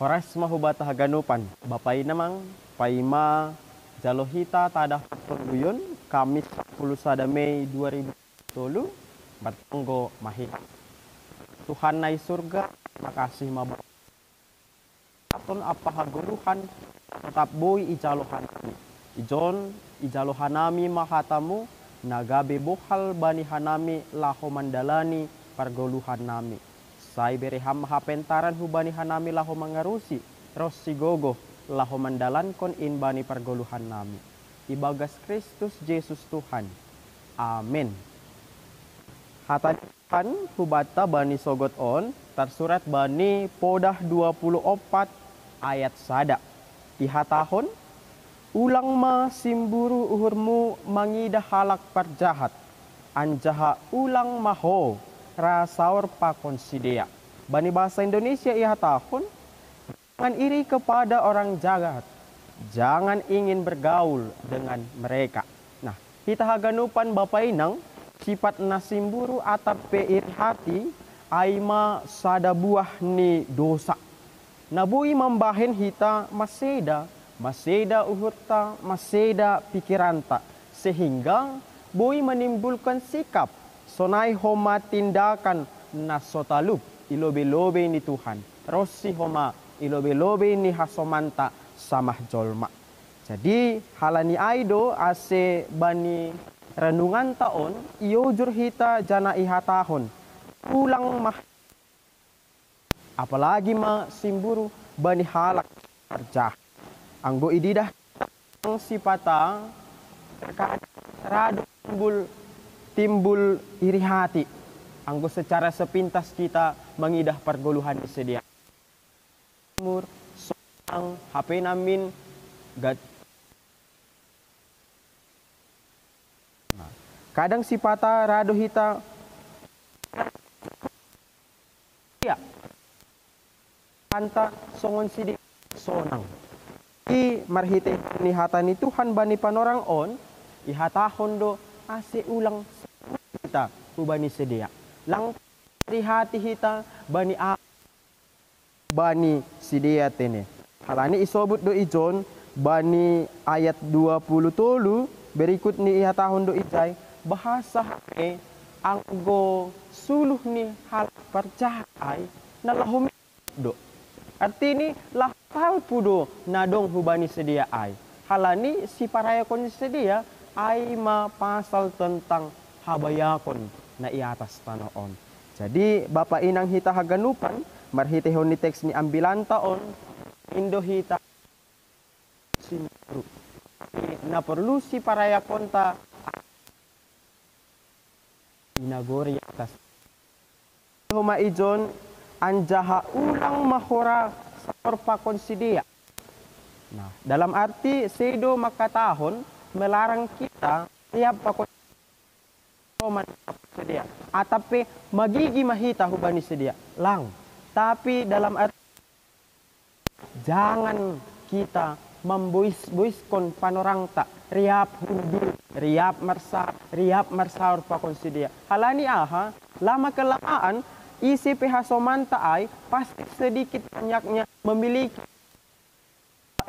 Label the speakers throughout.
Speaker 1: Horas mahubata haganupan, Bapai namang, Paima, Jalohita, Tadah Penguyun, Kamis 10 Mei 2020, Bertanggo Mahita. Tuhan nai surga, makasih mabuk. Aton apa haguluhan, tetap boy ijalohan kami. Ijon, ijalohanami mahatamu, nagabe bohal bani hanami laho mandalani pargoluhan nami. Sai bereham mahapentaran hubani hanami laho mangarusi, rossi gogo laho mandalan kon in bani pargoluhan nami. Ibagas Kristus Yesus Tuhan. Amin. Hatan hubata bani sogot on, tersurat bani Podah 24 ayat sada. Ihatahon, ulang ma simburu uhurmu mangidah halak parjahat, anjaha ulang maho rasaur pakon sidea. Bani bahasa Indonesia ihatahon, jangan iri kepada orang jahat, jangan ingin bergaul dengan mereka. Nah, kita haganupan Bapak Inang, sifat nasimburu atap peir hati, aima sada buah ni dosa. Nabui membahen hita maseda uhurta, maseda pikiranta, sehingga bui menimbulkan sikap sonai homa tindakan nasotalub ilobe-lobe ni Tuhan, rossi homa ilobe-lobe ni hasomanta samah jolma. Jadi halani aido ase bani renungan taon iojur hita jana ihatahon ulang mah, apalagi ma simburu bani halak terjah. Anggo ididah ang sipata terkadang timbul iri hati. Anggo secara sepintas kita mengidah pergoluhan sedia. Mur soang HP namin kadang sipata rado hita ya anta songon sidi sonang i marhite ni hata ni Tuhan bani panorang on ihatahon do ase ulang kita ubani sedia lang di hati hita bani bani sedia tene. Halani isobut do ijon bani ayat 20 tolu berikut ni ihatahon do ijay bahasa anggo suluh ni hal percaya nalahumi do. Artini lah hal pudo nadong hubani sedia ai. Halani si parayakon sedia ai ma pasal tentang habayakon na iatas tanoon. Jadi Bapak Inang hita haganupan marhitehon ni teks ni ambilan taon indo hita simburu. Na perlu si parayakon ta inagori atas huma ijon anjaha ulang mahora sorpakon sidia. Nah, dalam arti sedo makatahon melarang kita tiap pakon sedia. Atape magigi mahita hubani sedia lang. Tapi dalam arti jangan kita membuis-buiskon panorang tak riap hundu, riap marsaur pakon sedia. Halani aha lama kelamaan isi pH somanta ai pasti sedikit banyaknya memiliki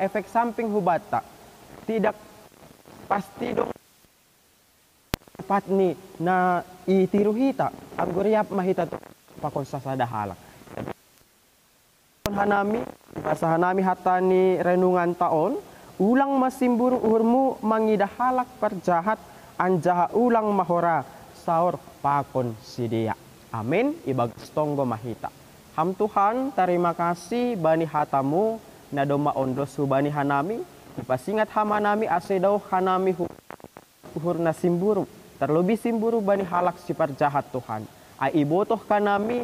Speaker 1: efek samping hubata. Tidak pasti dong pat ni na itiru hita angguriap mahita to pakon sasada halak. Hanami bahasa hanami hatani renungan taon ulang masimburu uhurmu mangidah halak perjahat anjaha ulang mahora saur pakon sidia. Amin. Ibagas tonggo mahita. Ham Tuhan, terima kasih bani hatamu nadoma ondos bani hanami. Ipasingat hamanami asedau hanami uhur na simburu. Terlebih simburu bani halak sipar jahat Tuhan. Aibotoh kanami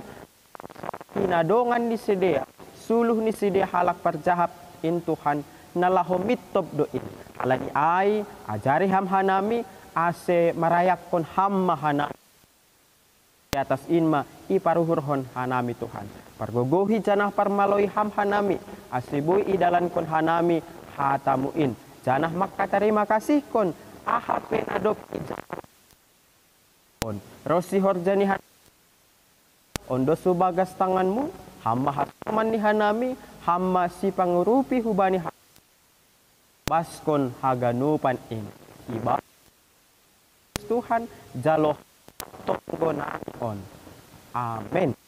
Speaker 1: hinadongan ni sedia. Suluh ni sedia halak perjahat in Tuhan nalahomit top doin. Halani ai ajari ham hanami ase marayakon ham mahanami. Di atas inma iparuhurhon hanami Tuhan. Pargogohi janah parmaloi ham hanami. Asibui idalan kon hanami hatamuin. Janah maka terima kasih kon. Ahape adop ijah. Rosi horjani ondo subagas tanganmu. Hamba hataman ni hanami. hamma si pangurupi hubani baskon haganupan ini iba Tuhan jaloh tonggonaon. Amin.